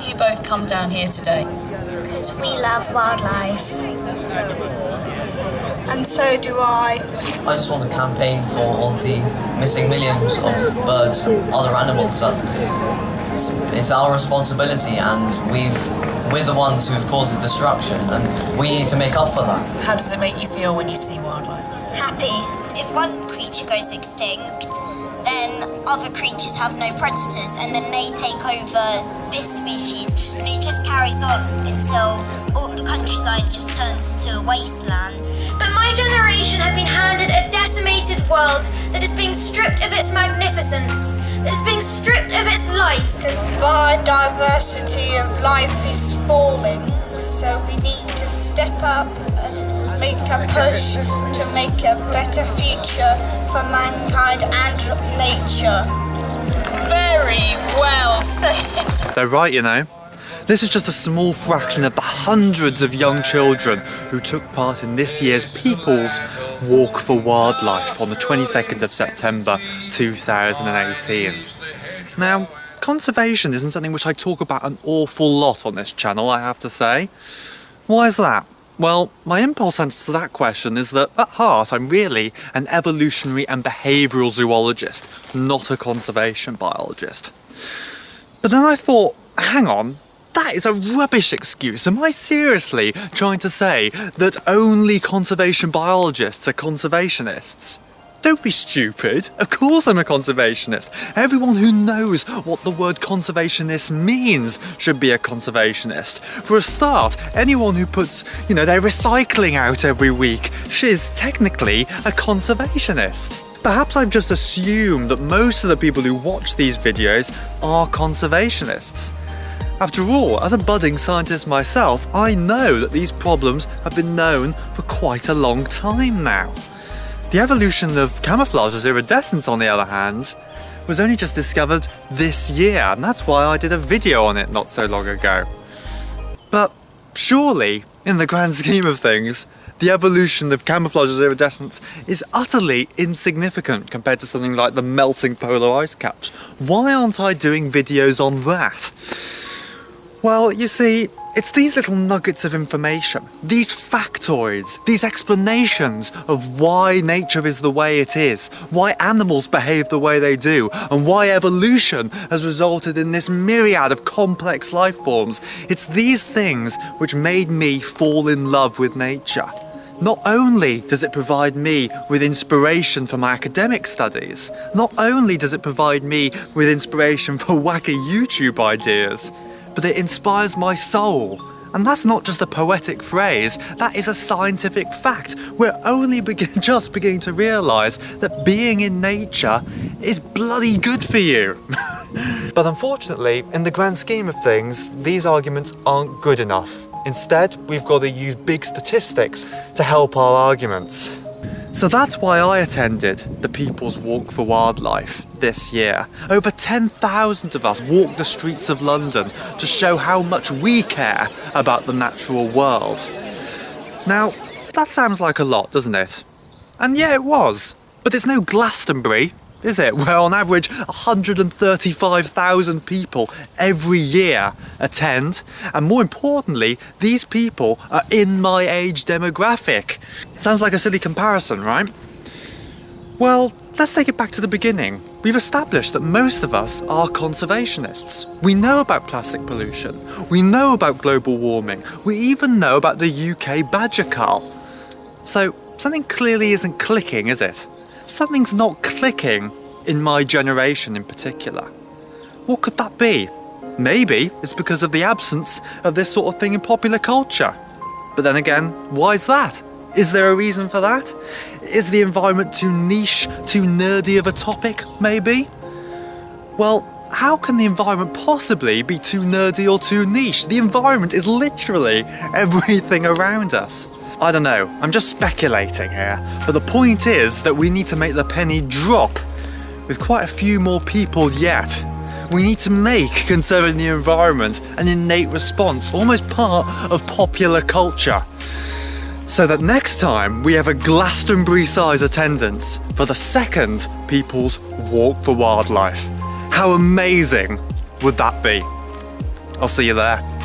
you both come down here today? Because we love wildlife. And so do I. I just want to campaign for all the missing millions of birds, other animals. It's our responsibility, and we're the ones who have caused the destruction, and we need to make up for that. How does it make you feel when you see wildlife? Happy. If one creature goes extinct, then other creatures have no predators, and then they take over this species, and it just carries on until all the countryside just turns into a wasteland. But my generation have been handed a decimated world that is being stripped of its magnificence, that is being stripped of its life. Because the biodiversity of life is falling, so we need to step up and make a push to make a better future for mankind and nature. Very well said. They're right, you know. This is just a small fraction of the hundreds of young children who took part in this year's People's Walk for Wildlife on the 22nd of September 2018. Now, conservation isn't something which I talk about an awful lot on this channel, I have to say. Why is that? Well, my impulse answer to that question is that at heart I'm really an evolutionary and behavioural zoologist, not a conservation biologist. But then I thought, hang on, that is a rubbish excuse. Am I seriously trying to say that only conservation biologists are conservationists? Don't be stupid. Of course I'm a conservationist. Everyone who knows what the word conservationist means should be a conservationist. For a start, anyone who puts, their recycling out every week is technically a conservationist. Perhaps I've just assumed that most of the people who watch these videos are conservationists. After all, as a budding scientist myself, I know that these problems have been known for quite a long time now. The evolution of camouflage as iridescence, on the other hand, was only just discovered this year, and that's why I did a video on it not so long ago. But surely, in the grand scheme of things, the evolution of camouflage as iridescence is utterly insignificant compared to something like the melting polar ice caps. Why aren't I doing videos on that? Well, you see, it's these little nuggets of information, these factoids, these explanations of why nature is the way it is, why animals behave the way they do, and why evolution has resulted in this myriad of complex life forms. It's these things which made me fall in love with nature. Not only does it provide me with inspiration for my academic studies, not only does it provide me with inspiration for wacky YouTube ideas, but it inspires my soul. And that's not just a poetic phrase, that is a scientific fact. We're only just beginning to realise that being in nature is bloody good for you. But unfortunately, in the grand scheme of things, these arguments aren't good enough. Instead, we've got to use big statistics to help our arguments. So that's why I attended the People's Walk for Wildlife this year. Over 10,000 of us walked the streets of London to show how much we care about the natural world. Now, that sounds like a lot, doesn't it? And yeah, it was. But it's no Glastonbury, is it? Where on average 135,000 people every year attend. And more importantly, these people are in my age demographic. Sounds like a silly comparison, right? Well, let's take it back to the beginning. We've established that most of us are conservationists. We know about plastic pollution. We know about global warming. We even know about the UK badger cull. So, something clearly isn't clicking, is it? Something's not clicking in my generation in particular. What could that be? Maybe it's because of the absence of this sort of thing in popular culture. But then again, why is that? Is there a reason for that? Is the environment too niche, too nerdy of a topic, maybe? Well, how can the environment possibly be too nerdy or too niche? The environment is literally everything around us. I don't know, I'm just speculating here, but the point is that we need to make the penny drop with quite a few more people yet. We need to make conserving the environment an innate response, almost part of popular culture, so that next time we have a Glastonbury-size attendance for the second People's Walk for Wildlife. How amazing would that be? I'll see you there.